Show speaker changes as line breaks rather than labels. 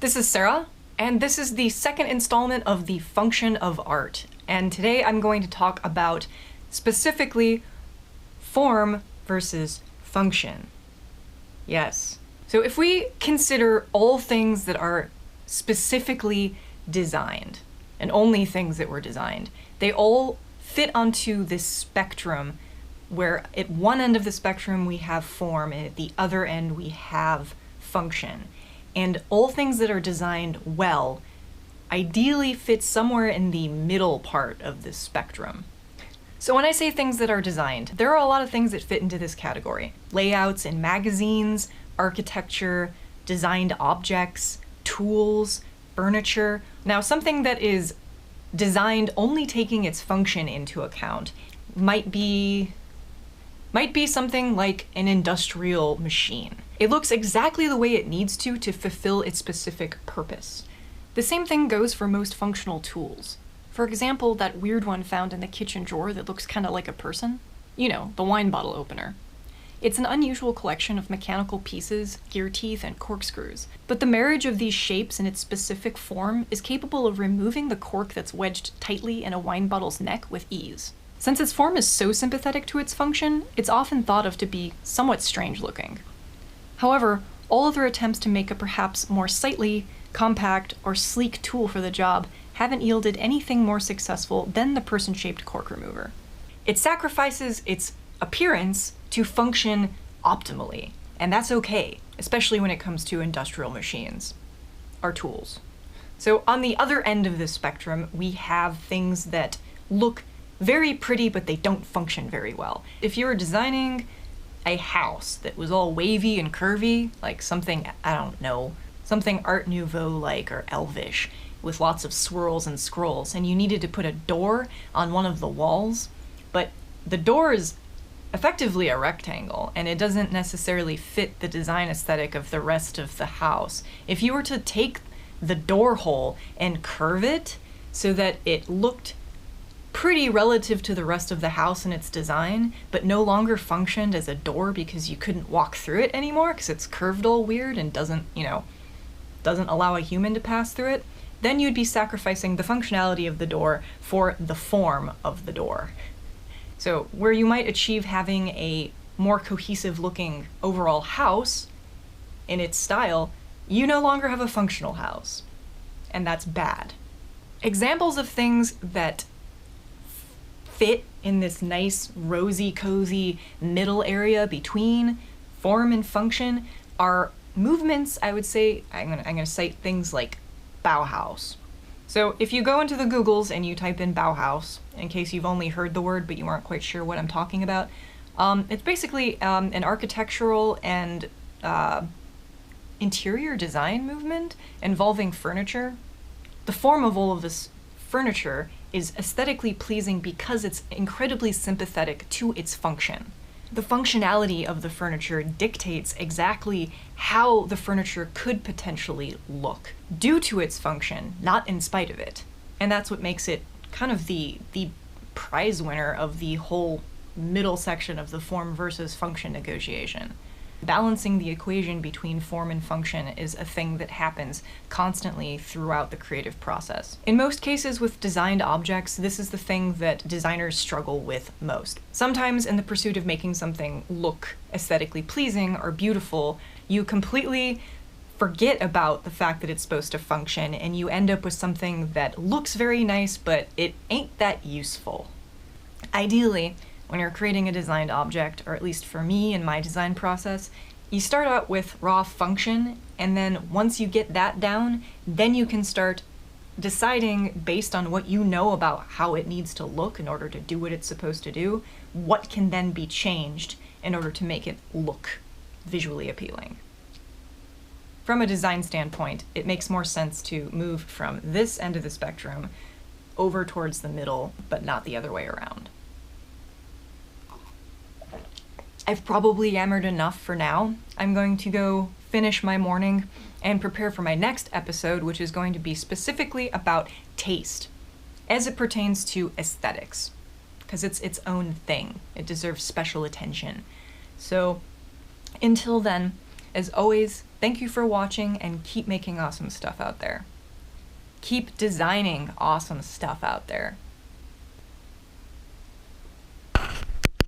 This is Sarah, and this is the second installment of the function of art. And today I'm going to talk about specifically form versus function. Yes. So if we consider all things that are specifically designed, and only things that were designed, they all fit onto this spectrum where at one end of the spectrum we have form and at the other end we have function. And all things that are designed well ideally fit somewhere in the middle part of this spectrum. So when I say things that are designed, there are a lot of things that fit into this category. Layouts in magazines, architecture, designed objects, tools, furniture. Now, something that is designed only taking its function into account might be something like an industrial machine. It looks exactly the way it needs to fulfill its specific purpose. The same thing goes for most functional tools. For example, that weird one found in the kitchen drawer that looks kind of like a person. You know, the wine bottle opener. It's an unusual collection of mechanical pieces, gear teeth, and corkscrews. But the marriage of these shapes in its specific form is capable of removing the cork that's wedged tightly in a wine bottle's neck with ease. Since its form is so sympathetic to its function, it's often thought of to be somewhat strange looking. However, all other attempts to make a perhaps more sightly, compact, or sleek tool for the job haven't yielded anything more successful than the person-shaped cork remover. It sacrifices its appearance to function optimally, and that's okay, especially when it comes to industrial machines, or tools. So on the other end of this spectrum, we have things that look very pretty, but they don't function very well. If you were designing a house that was all wavy and curvy, like something, I don't know, something Art Nouveau-like or Elvish, with lots of swirls and scrolls, and you needed to put a door on one of the walls, but the door is effectively a rectangle, and it doesn't necessarily fit the design aesthetic of the rest of the house. If you were to take the door hole and curve it so that it looked pretty relative to the rest of the house in its design, but no longer functioned as a door because you couldn't walk through it anymore because it's curved all weird and doesn't allow a human to pass through it, then you'd be sacrificing the functionality of the door for the form of the door. So where you might achieve having a more cohesive looking overall house in its style, you no longer have a functional house, and that's bad. Examples of things that fit in this nice, rosy, cozy middle area between form and function are movements. I would say, I'm gonna cite things like Bauhaus. So if you go into the Googles and you type in Bauhaus, in case you've only heard the word but you aren't quite sure what I'm talking about, it's basically an architectural and interior design movement involving furniture. The form of all of this furniture is aesthetically pleasing because it's incredibly sympathetic to its function. The functionality of the furniture dictates exactly how the furniture could potentially look due to its function, not in spite of it. And that's what makes it kind of the prize winner of the whole middle section of the form versus function negotiation. Balancing the equation between form and function is a thing that happens constantly throughout the creative process. In most cases with designed objects, this is the thing that designers struggle with most. Sometimes in the pursuit of making something look aesthetically pleasing or beautiful, you completely forget about the fact that it's supposed to function and you end up with something that looks very nice, but it ain't that useful. Ideally, when you're creating a designed object, or at least for me in my design process, you start out with raw function, and then once you get that down, then you can start deciding based on what you know about how it needs to look in order to do what it's supposed to do, what can then be changed in order to make it look visually appealing. From a design standpoint, it makes more sense to move from this end of the spectrum over towards the middle, but not the other way around. I've probably yammered enough for now. I'm going to go finish my morning and prepare for my next episode, which is going to be specifically about taste as it pertains to aesthetics, because it's its own thing. It deserves special attention. So until then, as always, Thank you for watching, and keep making awesome stuff out there. Keep designing awesome stuff out there.